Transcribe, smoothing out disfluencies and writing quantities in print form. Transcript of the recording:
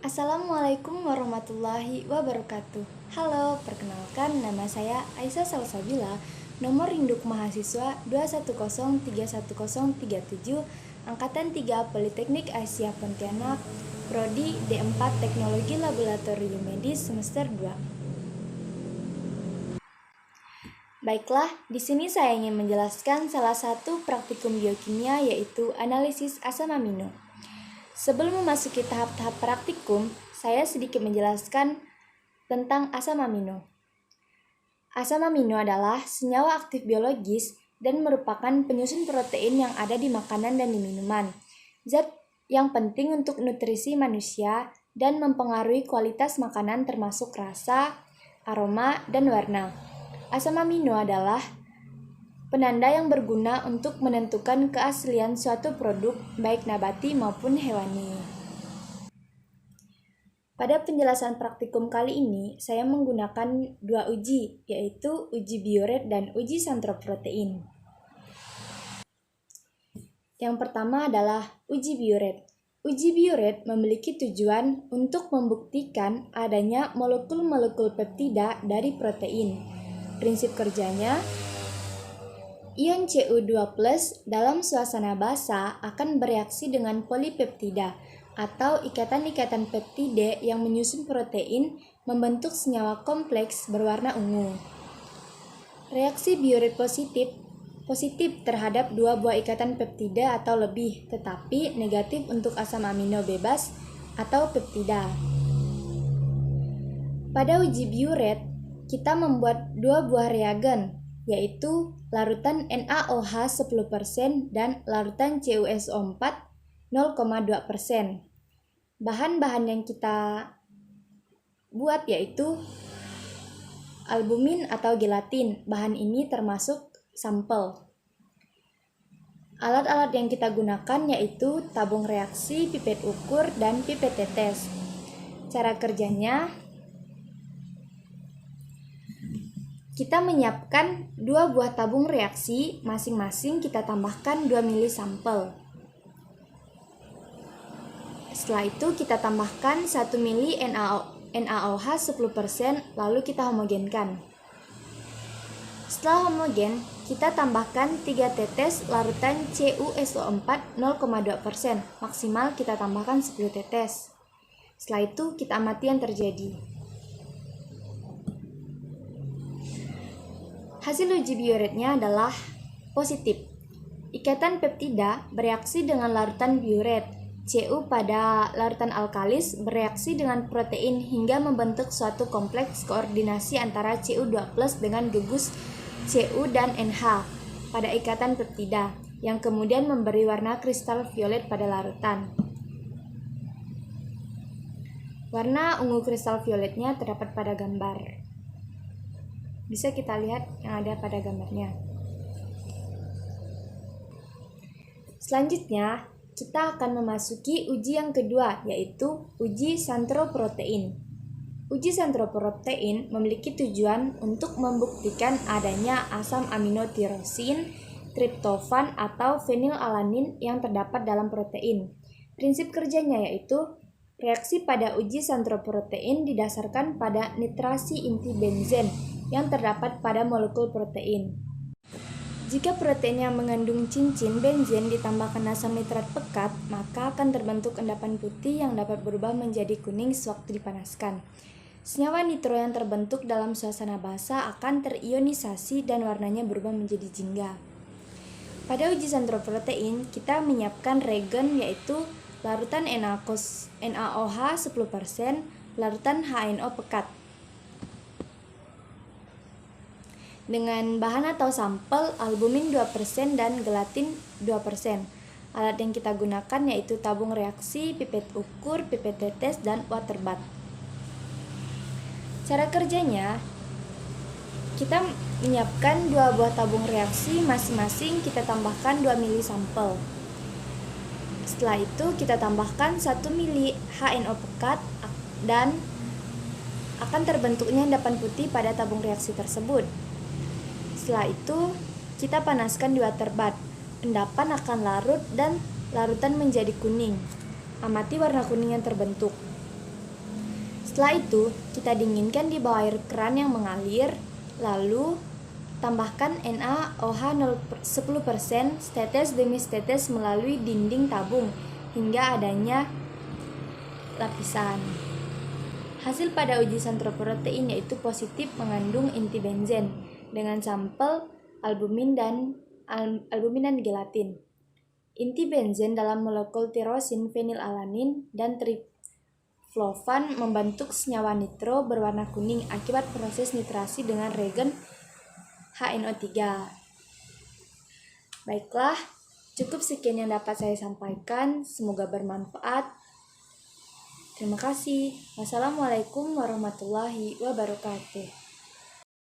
Assalamualaikum warahmatullahi wabarakatuh. Halo, perkenalkan nama saya Aisyah Salsabila, nomor induk mahasiswa 2103137, angkatan 3 Politeknik Asia Pontianak, prodi D4 Teknologi Laboratorium Medis semester 2. Baiklah, di sini saya ingin menjelaskan salah satu praktikum biokimia yaitu analisis asam amino. Sebelum memasuki tahap-tahap praktikum, saya sedikit menjelaskan tentang asam amino. Asam amino adalah senyawa aktif biologis dan merupakan penyusun protein yang ada di makanan dan di minuman. Zat yang penting untuk nutrisi manusia dan mempengaruhi kualitas makanan termasuk rasa, aroma, dan warna. Asam amino adalah penanda yang berguna untuk menentukan keaslian suatu produk, baik nabati maupun hewani. Pada penjelasan praktikum kali ini, saya menggunakan dua uji, yaitu uji biuret dan uji santroprotein. Yang pertama adalah uji biuret. Uji biuret memiliki tujuan untuk membuktikan adanya molekul-molekul peptida dari protein. Prinsip kerjanya, ion Cu2+ dalam suasana basa akan bereaksi dengan polipeptida atau ikatan-ikatan peptide yang menyusun protein membentuk senyawa kompleks berwarna ungu. Reaksi biuret positif terhadap dua buah ikatan peptida atau lebih, tetapi negatif untuk asam amino bebas atau peptida. Pada uji biuret, kita membuat dua buah reagen, yaitu larutan NaOH 10% dan larutan CuSO4 0,2%. Bahan-bahan yang kita buat yaitu albumin atau gelatin. Bahan ini termasuk sampel. Alat-alat yang kita gunakan yaitu tabung reaksi, pipet ukur, dan pipet tetes. Cara kerjanya, kita menyiapkan dua buah tabung reaksi, masing-masing kita tambahkan 2 ml sampel. Setelah itu kita tambahkan 1 ml NaOH 10%, lalu kita homogenkan. Setelah homogen, kita tambahkan 3 tetes larutan CuSO4 0,2%, maksimal kita tambahkan 10 tetes. Setelah itu kita amati yang terjadi. Hasil uji biuretnya adalah positif. Ikatan peptida bereaksi dengan larutan biuret. Cu pada larutan alkalis bereaksi dengan protein hingga membentuk suatu kompleks koordinasi antara Cu2+ dengan gugus Cu dan NH pada ikatan peptida, yang kemudian memberi warna kristal violet pada larutan. Warna ungu kristal violetnya terdapat pada gambar. Bisa kita lihat yang ada pada gambarnya. Selanjutnya, kita akan memasuki uji yang kedua, yaitu uji santroprotein. Uji santroprotein memiliki tujuan untuk membuktikan adanya asam amino tirosin, triptofan, atau fenilalanin yang terdapat dalam protein. Prinsip kerjanya yaitu reaksi pada uji santroprotein didasarkan pada nitrasi inti benzen yang terdapat pada molekul protein. Jika protein yang mengandung cincin benzen ditambahkan asam nitrat pekat, maka akan terbentuk endapan putih yang dapat berubah menjadi kuning sewaktu dipanaskan. Senyawa nitro yang terbentuk dalam suasana basa akan terionisasi dan warnanya berubah menjadi jingga. Pada uji santroprotein, kita menyiapkan reagen yaitu larutan NaOH 10%, larutan HNO pekat. Dengan bahan atau sampel albumin 2% dan gelatin 2%. Alat yang kita gunakan yaitu tabung reaksi, pipet ukur, pipet tetes, dan water bath. Cara kerjanya, kita menyiapkan dua buah tabung reaksi, masing-masing kita tambahkan 2 ml sampel. Setelah itu kita tambahkan 1 ml HNO pekat dan akan terbentuknya endapan putih pada tabung reaksi tersebut. Setelah itu, kita panaskan di water bath. Endapan akan larut dan larutan menjadi kuning. Amati warna kuning yang terbentuk. Setelah itu, kita dinginkan di bawah air keran yang mengalir, lalu tambahkan NaOH 10% setetes demi setetes melalui dinding tabung hingga adanya lapisan. Hasil pada uji santroprotein yaitu positif mengandung inti benzen dengan sampel albumin dan gelatin. Inti benzen dalam molekul tirosin, fenilalanin, dan triflovan membentuk senyawa nitro berwarna kuning akibat proses nitrasi dengan reagen HNO3. Baiklah, cukup sekian yang dapat saya sampaikan. Semoga bermanfaat. Terima kasih. Wassalamualaikum warahmatullahi wabarakatuh.